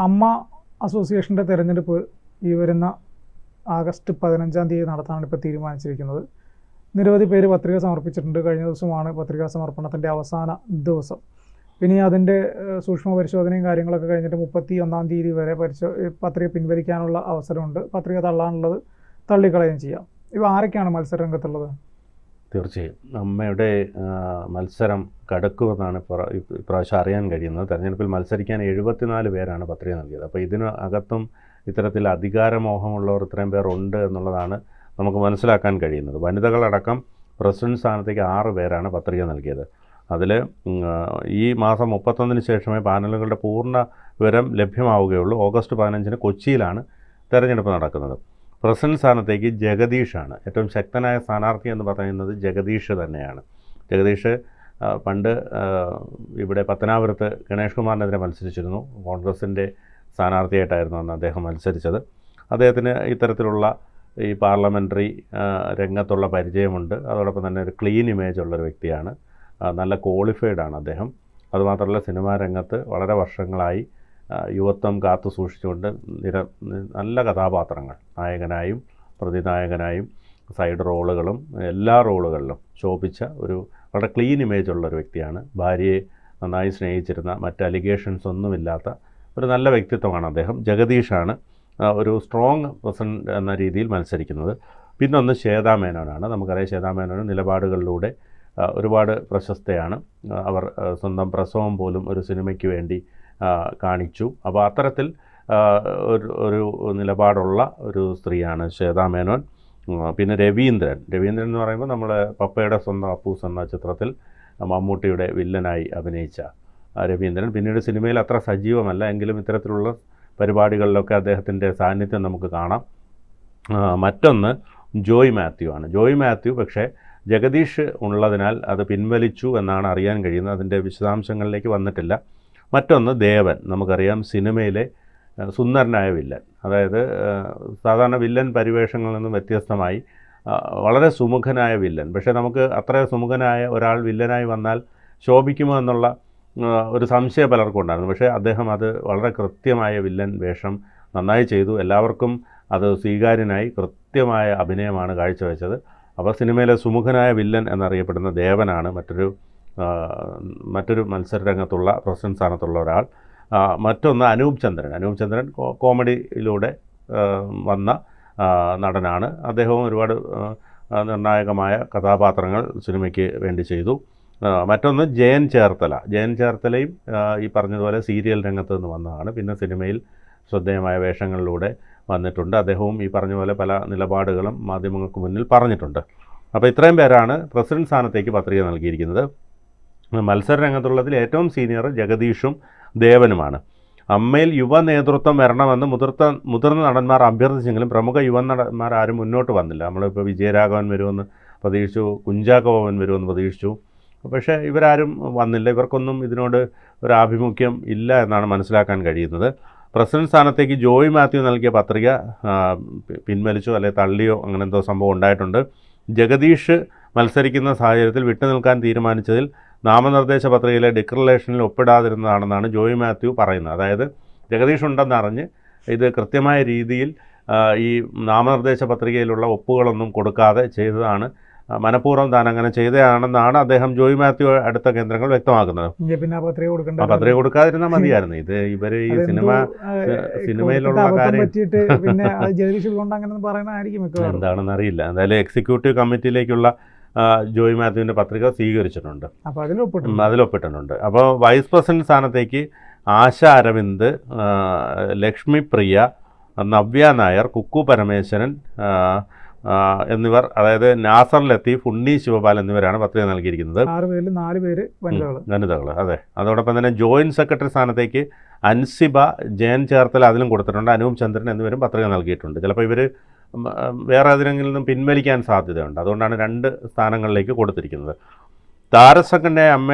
അമ്മ അസോസിയേഷൻ്റെ തെരഞ്ഞെടുപ്പ് ഈ വരുന്ന ആഗസ്റ്റ് 15-ാം തീയതി നടത്താനാണ് ഇപ്പോൾ തീരുമാനിച്ചിരിക്കുന്നത്. നിരവധി പേര് പത്രിക സമർപ്പിച്ചിട്ടുണ്ട്. കഴിഞ്ഞ ദിവസമാണ് പത്രികാ സമർപ്പണത്തിൻ്റെ അവസാന ദിവസം. ഇനി അതിൻ്റെ സൂക്ഷ്മ പരിശോധനയും കാര്യങ്ങളൊക്കെ കഴിഞ്ഞിട്ട് 31-ാം തീയതി വരെ പത്രിക പിൻവലിക്കാനുള്ള അവസരമുണ്ട്. പത്രിക തള്ളാനുള്ളത് തള്ളിക്കളയുകയും ചെയ്യാം. ഇവ ആരൊക്കെയാണ് മത്സരരംഗത്തുള്ളത്? തീർച്ചയായും അമ്മയുടെ മത്സരം കടുക്കുമെന്നാണ് ഇപ്രാവശ്യം അറിയാൻ കഴിയുന്നത്. തെരഞ്ഞെടുപ്പിൽ മത്സരിക്കാൻ 74 പേരാണ് പത്രിക നൽകിയത്. അപ്പോൾ ഇതിന് അകത്തും ഇത്തരത്തിൽ അധികാരമോഹമുള്ളവർ ഇത്രയും പേർ ഉണ്ട് എന്നുള്ളതാണ് നമുക്ക് മനസ്സിലാക്കാൻ കഴിയുന്നത്. വനിതകളടക്കം പ്രസിഡന്റ് സ്ഥാനത്തേക്ക് 6 പേരാണ് പത്രിക നൽകിയത്. അതിൽ ഈ മാസം 31-ന് ശേഷമേ പാനലുകളുടെ പൂർണ്ണ വിവരം ലഭ്യമാവുകയുള്ളൂ. ഓഗസ്റ്റ് 15-ന് കൊച്ചിയിലാണ് തെരഞ്ഞെടുപ്പ് നടക്കുന്നത്. പ്രസിഡന്റ് സ്ഥാനത്തേക്ക് ജഗദീഷാണ് ഏറ്റവും ശക്തനായ സ്ഥാനാർത്ഥി എന്ന് പറയുന്നത്. ജഗദീഷ് തന്നെയാണ്. ജഗദീഷ് പണ്ട് ഇവിടെ പത്തനാപുരത്ത് ഗണേഷ് കുമാറിനെതിരെ മത്സരിച്ചിരുന്നു. കോൺഗ്രസിൻ്റെ സ്ഥാനാർത്ഥിയായിട്ടായിരുന്നു അന്ന് അദ്ദേഹം മത്സരിച്ചത്. അദ്ദേഹത്തിന് ഇത്തരത്തിലുള്ള ഈ പാർലമെൻ്ററി രംഗത്തുള്ള പരിചയമുണ്ട്. അതോടൊപ്പം തന്നെ ഒരു ക്ലീൻ ഇമേജ് ഉള്ളൊരു വ്യക്തിയാണ്. നല്ല ക്വാളിഫൈഡ് ആണ് അദ്ദേഹം. അതുമാത്രമല്ല സിനിമാ രംഗത്ത് വളരെ വർഷങ്ങളായി യുവത്വം കാത്തു സൂക്ഷിച്ചുകൊണ്ട് നല്ല കഥാപാത്രങ്ങൾ നായകനായും പ്രതിനായകനായും സൈഡ് റോളുകളും എല്ലാ റോളുകളിലും ശോഭിച്ച ഒരു വളരെ ക്ലീൻ ഇമേജ് ഉള്ളൊരു വ്യക്തിയാണ്. ഭാര്യയെ നന്നായി സ്നേഹിച്ചിരുന്ന, മറ്റ് അലിഗേഷൻസ് ഒന്നുമില്ലാത്ത ഒരു നല്ല വ്യക്തിത്വമാണ് അദ്ദേഹം. ജഗദീഷാണ് ഒരു സ്ട്രോങ് പ്രസിഡന്റ് എന്ന രീതിയിൽ മത്സരിക്കുന്നത്. പിന്നൊന്ന് ശ്വേതാ മേനോനാണ്. നമുക്കറിയാം ശ്വേതാ മേനോൻ നിലപാടുകളിലൂടെ ഒരുപാട് പ്രശസ്തയാണ്. അവർ സ്വന്തം പ്രസവം പോലും ഒരു സിനിമയ്ക്ക് വേണ്ടി കാണിച്ചു. അപ്പോൾ അത്തരത്തിൽ ഒരു നിലപാടുള്ള ഒരു സ്ത്രീയാണ് ശ്വേതാ മേനോൻ. പിന്നെ രവീന്ദ്രൻ എന്ന് പറയുമ്പോൾ നമ്മൾ പപ്പയുടെ സ്വന്തം അപ്പൂസ് എന്ന ചിത്രത്തിൽ മമ്മൂട്ടിയുടെ വില്ലനായി അഭിനയിച്ച രവീന്ദ്രൻ പിന്നീട് സിനിമയിൽ അത്ര സജീവമല്ല, എങ്കിലും ഇത്തരത്തിലുള്ള പരിപാടികളിലൊക്കെ അദ്ദേഹത്തിൻ്റെ സാന്നിധ്യം നമുക്ക് കാണാം. മറ്റൊന്ന് ജോയ് മാത്യു ആണ്. ജോയ് മാത്യു പക്ഷേ ജഗദീഷ് ഉള്ളതിനാൽ അത് പിൻവലിച്ചു എന്നാണ് അറിയാൻ കഴിയുന്നത്. അതിൻ്റെ വിശദാംശങ്ങളിലേക്ക് വന്നിട്ടില്ല. മറ്റൊന്ന് ദേവൻ. നമുക്കറിയാം സിനിമയിലെ സുന്ദരനായ വില്ലൻ, അതായത് സാധാരണ വില്ലൻ പരിവേഷങ്ങളിൽ നിന്നും വ്യത്യസ്തമായി വളരെ സുമുഖനായ വില്ലൻ. പക്ഷേ നമുക്ക് അത്ര സുമുഖനായ ഒരാൾ വില്ലനായി വന്നാൽ ശോഭിക്കുമോ എന്നുള്ള ഒരു സംശയം പലർക്കും ഉണ്ടായിരുന്നു. പക്ഷേ അദ്ദേഹം അത് വളരെ കൃത്യമായ വില്ലൻ വേഷം നന്നായി ചെയ്തു. എല്ലാവർക്കും അത് സ്വീകാര്യനായി കൃത്യമായ അഭിനയമാണ് കാഴ്ചവെച്ചത്. അപ്പോൾ സിനിമയിലെ സുമുഖനായ വില്ലൻ എന്നറിയപ്പെടുന്ന ദേവനാണ് മറ്റൊരു മത്സരരംഗത്തുള്ള പ്രസിഡന്റ് സ്ഥാനത്തുള്ള ഒരാൾ. മറ്റൊന്ന് അനൂപ് ചന്ദ്രൻ കോമഡിയിലൂടെ വന്ന നടനാണ്. അദ്ദേഹവും ഒരുപാട് നിർണായകമായ കഥാപാത്രങ്ങൾ സിനിമയ്ക്ക് വേണ്ടി ചെയ്തു. മറ്റൊന്ന് ജയൻ ചേർത്തലയും ഈ പറഞ്ഞതുപോലെ സീരിയൽ രംഗത്ത് നിന്ന് വന്നതാണ്. പിന്നെ സിനിമയിൽ ശ്രദ്ധേയമായ വേഷങ്ങളിലൂടെ വന്നിട്ടുണ്ട്. അദ്ദേഹവും ഈ പറഞ്ഞ പോലെ പല നിലപാടുകളും മാധ്യമങ്ങൾക്ക് മുന്നിൽ പറഞ്ഞിട്ടുണ്ട്. അപ്പോൾ ഇത്രയും പേരാണ് പ്രസിഡന്റ് സ്ഥാനത്തേക്ക് പത്രിക നൽകിയിരിക്കുന്നത്. മത്സര രംഗത്തുള്ളതിൽ ഏറ്റവും സീനിയർ ജഗദീഷും ദേവനുമാണ്. അമ്മയിൽ യുവ നേതൃത്വം വരണമെന്ന് മുതിർന്ന നടന്മാർ അഭ്യർത്ഥിച്ചെങ്കിലും പ്രമുഖ യുവ നടന്മാർ ആരും മുന്നോട്ട് വന്നില്ല. നമ്മളിപ്പോൾ വിജയരാഘവൻ വരുമെന്ന് പ്രതീക്ഷിച്ചു, കുഞ്ചാക്കോ ബോബൻ വരുമെന്ന് പ്രതീക്ഷിച്ചു. പക്ഷേ ഇവരാരും വന്നില്ല. ഇവർക്കൊന്നും ഇതിനോട് ഒരു ആഭിമുഖ്യം ഇല്ല എന്നാണ് മനസ്സിലാക്കാൻ കഴിയുന്നത്. പ്രസിഡന്റ് സ്ഥാനത്തേക്ക് ജോയ് മാത്യു നൽകിയ പത്രിക പിൻവലിച്ചോ അല്ലെങ്കിൽ തള്ളിയോ അങ്ങനെ എന്തോ സംഭവം ഉണ്ടായിട്ടുണ്ട്. ജഗദീഷ് മത്സരിക്കുന്ന സാഹചര്യത്തിൽ വിട്ടുനിൽക്കാൻ തീരുമാനിച്ചതിൽ നാമനിർദ്ദേശ പത്രികയിലെ ഡിക്ലറേഷനിൽ ഒപ്പിടാതിരുന്നതാണെന്നാണ് ജോയ് മാത്യു പറയുന്നത്. അതായത് ജഗദീഷ് ഉണ്ടെന്നറിഞ്ഞ് ഇത് കൃത്യമായ രീതിയിൽ ഈ നാമനിർദ്ദേശ പത്രികയിലുള്ള ഒപ്പുകളൊന്നും കൊടുക്കാതെ ചെയ്തതാണ്, മനഃപൂർവ്വം താൻ അങ്ങനെ ചെയ്തതാണെന്നാണ് അദ്ദേഹം ജോയ് മാത്യു അടുത്ത കേന്ദ്രങ്ങൾ വ്യക്തമാക്കുന്നത്. പത്രിക കൊടുക്കാതിരുന്നാൽ മതിയായിരുന്നു. ഇത് ഇവർ ഈ സിനിമയിലുള്ള കാര്യം എന്താണെന്ന് അറിയില്ല. എന്തായാലും എക്സിക്യൂട്ടീവ് കമ്മിറ്റിയിലേക്കുള്ള ജോയ് മാത്യുവിൻ്റെ പത്രിക സ്വീകരിച്ചിട്ടുണ്ട്, അതിലൊപ്പിട്ടിട്ടുണ്ട്. അപ്പോൾ വൈസ് പ്രസിഡന്റ് സ്ഥാനത്തേക്ക് ആശ അരവിന്ദ്, ലക്ഷ്മി പ്രിയ, നവ്യ നായർ, കുക്കു പരമേശ്വരൻ എന്നിവർ, അതായത് നാസർ ലത്തീഫ്, ഉണ്ണി ശിവപാൽ എന്നിവരാണ് പത്രിക നൽകിയിരിക്കുന്നത്. 4 പേര് വനിതകൾ. അതെ. അതോടൊപ്പം തന്നെ ജോയിൻറ്റ് സെക്രട്ടറി സ്ഥാനത്തേക്ക് അൻസിബ, ജയൻ ചേർത്തല അതിലും കൊടുത്തിട്ടുണ്ട്. അനൂപ് ചന്ദ്രൻ എന്നിവരും പത്രിക നൽകിയിട്ടുണ്ട്. ചിലപ്പോൾ ഇവർ വേറെ ഏതെങ്കിലും നിന്നും പിൻവലിക്കാൻ സാധ്യതയുണ്ട്. അതുകൊണ്ടാണ് 2 സ്ഥാനങ്ങളിലേക്ക് കൊടുത്തിരിക്കുന്നത്. താരസംഘടന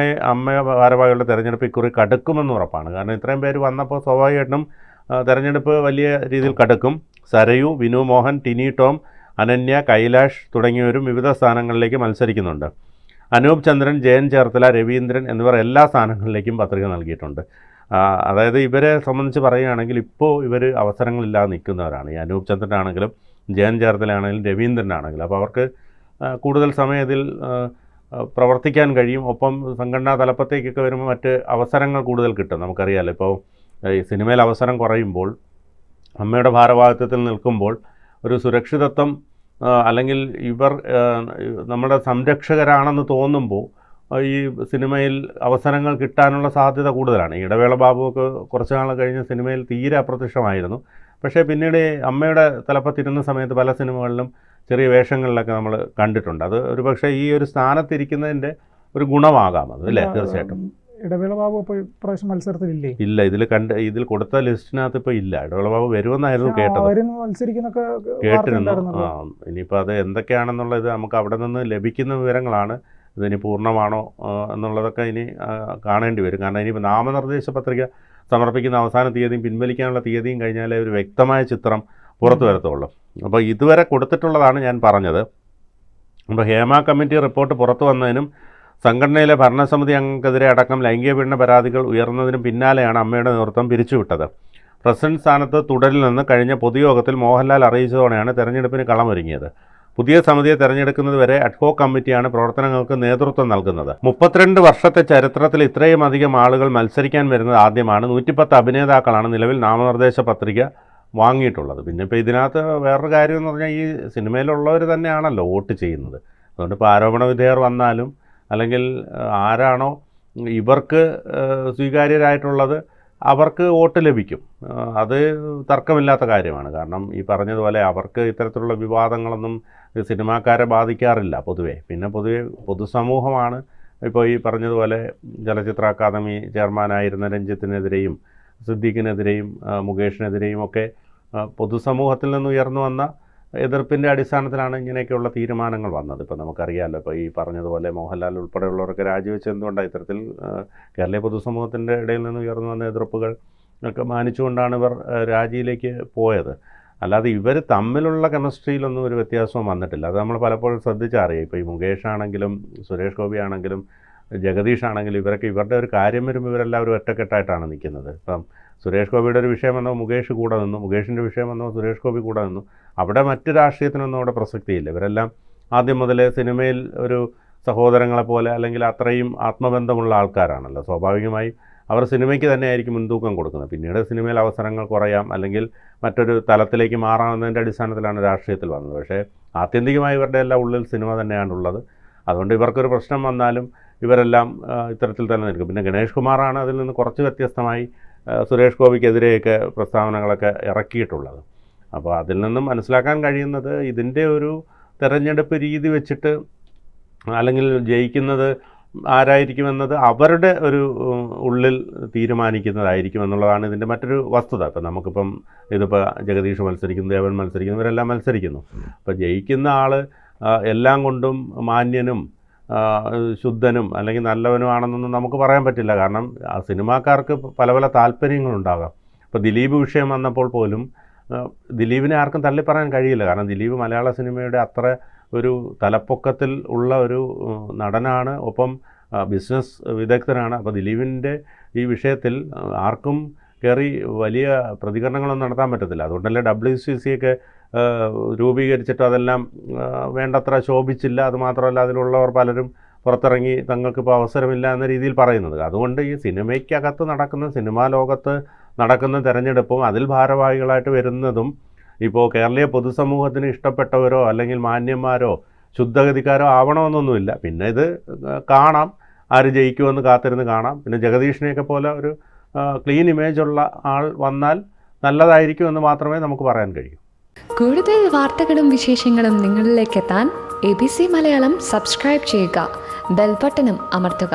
അമ്മ ഭാരവാഹികളുടെ തെരഞ്ഞെടുപ്പ് ഇക്കുറി കടുക്കുമെന്ന് ഉറപ്പാണ്. കാരണം ഇത്രയും പേര് വന്നപ്പോൾ സ്വാഭാവികമായിട്ടും തെരഞ്ഞെടുപ്പ് വലിയ രീതിയിൽ കടുക്കും. സരയു, വിനു മോഹൻ, ടിനി ടോം, അനന്യ, കൈലാഷ് തുടങ്ങിയവരും വിവിധ സ്ഥാനങ്ങളിലേക്ക് മത്സരിക്കുന്നുണ്ട്. അനൂപ് ചന്ദ്രൻ, ജയൻ ചേർത്തല, രവീന്ദ്രൻ എന്നിവർ എല്ലാ സ്ഥാനങ്ങളിലേക്കും പത്രിക നൽകിയിട്ടുണ്ട്. അതായത് ഇവരെ സംബന്ധിച്ച് പറയുകയാണെങ്കിൽ ഇപ്പോൾ ഇവർ അവസരങ്ങളില്ലാതെ നിൽക്കുന്നവരാണ്. ഈ അനൂപ് ചന്ദ്രനാണെങ്കിലും ജയൻ ചേർത്തലയാണെങ്കിലും രവീന്ദ്രനാണെങ്കിലും. അപ്പോൾ അവർക്ക് കൂടുതൽ സമയം ഇതിൽ പ്രവർത്തിക്കാൻ കഴിയും. ഒപ്പം സംഘടനാ തലപ്പത്തേക്കൊക്കെ വരുമ്പോൾ മറ്റ് അവസരങ്ങൾ കൂടുതൽ കിട്ടും. നമുക്കറിയാമല്ലോ, ഇപ്പോൾ ഈ സിനിമയിൽ അവസരം കുറയുമ്പോൾ, അമ്മയുടെ ഭാരവാഹിത്വത്തിൽ നിൽക്കുമ്പോൾ ഒരു സുരക്ഷിതത്വം അല്ലെങ്കിൽ ഇവർ നമ്മുടെ സംരക്ഷകരാണെന്ന് തോന്നുമ്പോൾ ഈ സിനിമയിൽ അവസരങ്ങൾ കിട്ടാനുള്ള സാധ്യത കൂടുതലാണ്. ഇടവേള ബാബുവൊക്കെ കുറച്ച് നാൾ കഴിഞ്ഞ് സിനിമയിൽ തീരെ അപ്രത്യക്ഷമായിരുന്നു. പക്ഷേ പിന്നീട് അമ്മയുടെ തലപ്പത്തിരുന്ന സമയത്ത് പല സിനിമകളിലും ചെറിയ വേഷങ്ങളിലൊക്കെ നമ്മൾ കണ്ടിട്ടുണ്ട്. അത് ഒരു പക്ഷേ ഈ ഒരു സ്ഥാനത്തിരിക്കുന്നതിൻ്റെ ഒരു ഗുണമാകാം അത്, അല്ലേ? തീർച്ചയായിട്ടും. ഇടവേള ബാബു ഇപ്പോൾ ഇപ്രാവശ്യം മത്സരത്തിലില്ലേ? ഇല്ല, ഇതിൽ കൊടുത്ത ലിസ്റ്റിനകത്ത് ഇപ്പോൾ ഇല്ല. ഇടവേള ബാബു വരുമെന്നായിരുന്നു കേട്ടത്, കേട്ടിരുന്നു. ഇനിയിപ്പോൾ അത് എന്തൊക്കെയാണെന്നുള്ളത് നമുക്ക് അവിടെ നിന്ന് ലഭിക്കുന്ന വിവരങ്ങളാണ്. ഇതിനി പൂർണ്ണമാണോ എന്നുള്ളതൊക്കെ ഇനി കാണേണ്ടി വരും. കാരണം ഇനിയിപ്പോൾ നാമനിർദ്ദേശ പത്രിക സമർപ്പിക്കുന്ന അവസാന തീയതിയും പിൻവലിക്കാനുള്ള തീയതിയും കഴിഞ്ഞാലേ ഒരു വ്യക്തമായ ചിത്രം പുറത്തു വരത്തുള്ളൂ. അപ്പോൾ ഇതുവരെ കൊടുത്തിട്ടുള്ളതാണ് ഞാൻ പറഞ്ഞത്. അപ്പോൾ ഹേമ കമ്മിറ്റി റിപ്പോർട്ട് പുറത്തു വന്നതിനും സംഘടനയിലെ ഭരണസമിതി അംഗങ്ങൾക്കെതിരെ അടക്കം ലൈംഗിക പീഡന പരാതികൾ ഉയർന്നതിനും പിന്നാലെയാണ് അമ്മയുടെ നേതൃത്വം പിരിച്ചുവിട്ടത്. പ്രസിഡന്റ് സ്ഥാനത്ത് തുടരിൽ നിന്ന് കഴിഞ്ഞ പൊതുയോഗത്തിൽ മോഹൻലാൽ അറിയിച്ചതോടെയാണ് തെരഞ്ഞെടുപ്പിന് കളമൊരുങ്ങിയത്. പുതിയ സമിതിയെ തെരഞ്ഞെടുക്കുന്നതുവരെ അഡ്ഹോക് കമ്മിറ്റിയാണ് പ്രവർത്തനങ്ങൾക്ക് നേതൃത്വം നൽകുന്നത്. 32 വർഷത്തെ ചരിത്രത്തിൽ ഇത്രയും അധികം ആളുകൾ മത്സരിക്കാൻ വരുന്നത് ആദ്യമാണ്. 110 അഭിനേതാക്കളാണ് നിലവിൽ നാമനിർദ്ദേശ പത്രിക വാങ്ങിയിട്ടുള്ളത്. പിന്നെ ഇപ്പോൾ ഇതിനകത്ത് വേറൊരു കാര്യം എന്ന് പറഞ്ഞാൽ ഈ സിനിമയിലുള്ളവർ തന്നെയാണല്ലോ വോട്ട് ചെയ്യുന്നത്. അതുകൊണ്ട് ഇപ്പോൾ ആരോപണ വിധേയർ വന്നാലും അല്ലെങ്കിൽ ആരാണോ ഇവർക്ക് സ്വീകാര്യരായിട്ടുള്ളത് അവർക്ക് വോട്ട് ലഭിക്കും. അത് തർക്കമില്ലാത്ത കാര്യമാണ്. കാരണം ഈ പറഞ്ഞതുപോലെ അവർക്ക് ഇത്തരത്തിലുള്ള വിവാദങ്ങളൊന്നും സിനിമാക്കാരെ ബാധിക്കാറില്ല പൊതുവേ. പിന്നെ പൊതുസമൂഹമാണ് ഇപ്പോൾ ഈ പറഞ്ഞതുപോലെ ചലച്ചിത്ര അക്കാദമി ചെയർമാനായിരുന്ന രഞ്ജിത്തിനെതിരെയും സിദ്ദീഖിനെതിരെയും മുകേഷിനെതിരെയും ഒക്കെ പൊതുസമൂഹത്തിൽ നിന്ന് ഉയർന്നു വന്ന എതിർപ്പിൻ്റെ അടിസ്ഥാനത്തിലാണ് ഇങ്ങനെയൊക്കെയുള്ള തീരുമാനങ്ങൾ വന്നത്. ഇപ്പോൾ നമുക്കറിയാമല്ലോ, ഇപ്പോൾ ഈ പറഞ്ഞതുപോലെ മോഹൻലാൽ ഉൾപ്പെടെയുള്ളവരൊക്കെ രാജിവെച്ചത് എന്തുകൊണ്ടാണ്? ഇത്തരത്തിൽ കേരളീയ പൊതുസമൂഹത്തിൻ്റെ ഇടയിൽ നിന്ന് ഉയർന്നു വന്ന എതിർപ്പുകൾ ഒക്കെ മാനിച്ചുകൊണ്ടാണ് ഇവർ രാജിയിലേക്ക് പോയത്. അല്ലാതെ ഇവർ തമ്മിലുള്ള കെമിസ്ട്രിയിലൊന്നും ഒരു വ്യത്യാസവും വന്നിട്ടില്ല. അത് നമ്മൾ പലപ്പോഴും ശ്രദ്ധിച്ചറിയാം. ഇപ്പോൾ ഈ മുകേഷ് ആണെങ്കിലും സുരേഷ് ഗോപി ആണെങ്കിലും ജഗദീഷ് ആണെങ്കിലും ഇവരൊക്കെ ഇവരുടെ ഒരു കാര്യം വരുമ്പോൾ ഇവരെല്ലാവരും ഒറ്റക്കെട്ടായിട്ടാണ് നിൽക്കുന്നത്. ഇപ്പം സുരേഷ് ഗോപിയുടെ ഒരു വിഷയം വന്നോ മുകേഷ് കൂടെ നിന്നു, മുകേഷിൻ്റെ വിഷയം വന്നോ സുരേഷ് ഗോപി കൂടെ നിന്നു. അവിടെ മറ്റ് രാഷ്ട്രീയത്തിനൊന്നും അവിടെ പ്രസക്തിയില്ല. ഇവരെല്ലാം ആദ്യം മുതലേ സിനിമയിൽ ഒരു സഹോദരങ്ങളെപ്പോലെ അല്ലെങ്കിൽ അത്രയും ആത്മബന്ധമുള്ള ആൾക്കാരാണല്ലോ. സ്വാഭാവികമായും അവർ സിനിമയ്ക്ക് തന്നെയായിരിക്കും മുൻതൂക്കം കൊടുക്കുന്നത്. പിന്നീട് സിനിമയിൽ അവസരങ്ങൾ കുറയാം അല്ലെങ്കിൽ മറ്റൊരു തലത്തിലേക്ക് മാറാമെന്നതിൻ്റെ അടിസ്ഥാനത്തിലാണ് രാഷ്ട്രീയത്തിൽ വന്നത്. പക്ഷേ ആത്യന്തികമായി ഇവരുടെ എല്ലാം ഉള്ളിൽ സിനിമ തന്നെയാണുള്ളത്. അതുകൊണ്ട് ഇവർക്കൊരു പ്രശ്നം വന്നാലും ഇവരെല്ലാം ഇത്തരത്തിൽ തന്നെ നിൽക്കും. പിന്നെ ഗണേഷ് കുമാറാണ് അതിൽ നിന്ന് കുറച്ച് വ്യത്യസ്തമായി സുരേഷ് ഗോപിക്കെതിരെയൊക്കെ പ്രസ്താവനകളൊക്കെ ഇറക്കിയിട്ടുള്ളത്. അപ്പോൾ അതിൽ നിന്നും മനസ്സിലാക്കാൻ കഴിയുന്നത് ഇതിൻ്റെ ഒരു തെരഞ്ഞെടുപ്പ് രീതി വെച്ചിട്ട് അല്ലെങ്കിൽ ജയിക്കുന്നത് ആരായിരിക്കുമെന്നത് അവരുടെ ഒരു ഉള്ളിൽ തീരുമാനിക്കുന്നതായിരിക്കും എന്നുള്ളതാണ് ഇതിൻ്റെ മറ്റൊരു വസ്തുത. ഇപ്പം നമുക്കിപ്പം ഇതിപ്പോൾ ജഗദീഷ് മത്സരിക്കുന്നു, ദേവൻ മത്സരിക്കുന്നു, ഇവരെല്ലാം മത്സരിക്കുന്നു. അപ്പോൾ ജയിക്കുന്ന ആൾ എല്ലാം കൊണ്ടും മാന്യനും ശുദ്ധനും അല്ലെങ്കിൽ നല്ലവനുമാണെന്നൊന്നും നമുക്ക് പറയാൻ പറ്റില്ല. കാരണം സിനിമാക്കാർക്ക് പല പല താല്പര്യങ്ങളുണ്ടാകാം. ഇപ്പോൾ ദിലീപ് വിഷയം വന്നപ്പോൾ പോലും ദിലീപിനെ ആർക്കും തള്ളിപ്പറയാൻ കഴിയില്ല. കാരണം ദിലീപ് മലയാള സിനിമയുടെ അത്ര ഒരു തലപ്പൊക്കത്തിൽ ഉള്ള ഒരു നടനാണ്, ഒപ്പം ബിസിനസ് വിദഗ്ധനാണ്. അപ്പോൾ ദിലീപിൻ്റെ ഈ വിഷയത്തിൽ ആർക്കും കയറി വലിയ പ്രതികരണങ്ങളൊന്നും നടത്താൻ പറ്റത്തില്ല. അതുകൊണ്ടല്ലേ WCC ഒക്കെ രൂപീകരിച്ചിട്ട് അതെല്ലാം വേണ്ടത്ര ശോഭിച്ചില്ല. അതുമാത്രമല്ല അതിലുള്ളവർ പലരും പുറത്തിറങ്ങി തങ്ങൾക്കിപ്പോൾ അവസരമില്ല എന്ന രീതിയിൽ പറയുന്നത്. അതുകൊണ്ട് ഈ സിനിമയ്ക്കകത്ത് നടക്കുന്ന, സിനിമാ ലോകത്ത് നടക്കുന്ന തെരഞ്ഞെടുപ്പും അതിൽ ഭാരവാഹികളായിട്ട് വരുന്നതും ഇപ്പോൾ കേരളീയ പൊതുസമൂഹത്തിന് ഇഷ്ടപ്പെട്ടവരോ അല്ലെങ്കിൽ മാന്യന്മാരോ ശുദ്ധഗതിക്കാരോ ആവണമെന്നൊന്നുമില്ല. പിന്നെ ഇത് കാണാം, ആര് ജയിക്കുമെന്ന് കാത്തിരുന്ന് കാണാം. പിന്നെ ജഗദീഷിനെയൊക്കെ പോലെ ഒരു ക്ലീൻ ഇമേജുള്ള ആൾ വന്നാൽ നല്ലതായിരിക്കും എന്ന് മാത്രമേ നമുക്ക് പറയാൻ കഴിയൂ. കൂടുതൽ വാർത്തകളും വിശേഷങ്ങളും നിങ്ങളിലേക്ക് എത്താൻ ABC മലയാളം സബ്സ്ക്രൈബ് ചെയ്യുക, ബെൽ ബട്ടണും അമർത്തുക.